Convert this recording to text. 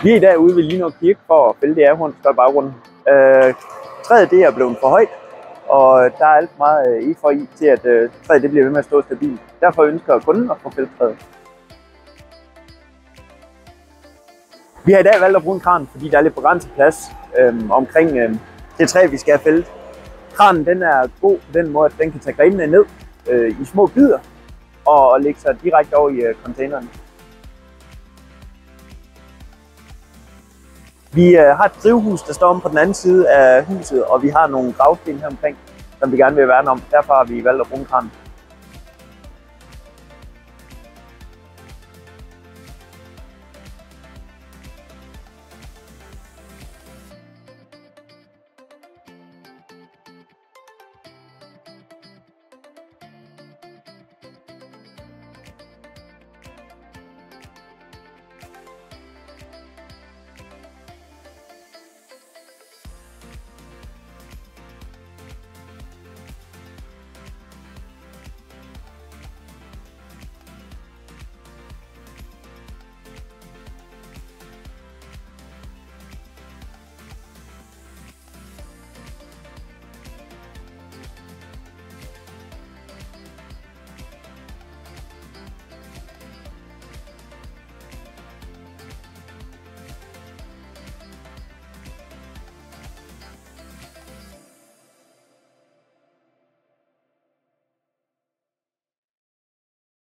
Vi er i dag ude ved Linå Kirke for at fælde det ahorn, der er baggrunden. Træet det er blevet for højt, og der er alt for meget efeu i til, at træet det bliver ved med at stå stabilt. Derfor ønsker kunden at få fældet træet. Vi har i dag valgt at bruge en kran, fordi der er lidt begrænset plads omkring det træ, vi skal have fældet. Kranen den er god på den måde, at den kan tage grenene ned i små bidder og lægge sig direkte over i containeren. Vi har et drivhus, der står om på den anden side af huset, og vi har nogle gravsten her omkring, som vi gerne vil værne om. Derfor har vi valgt at bruge en kran.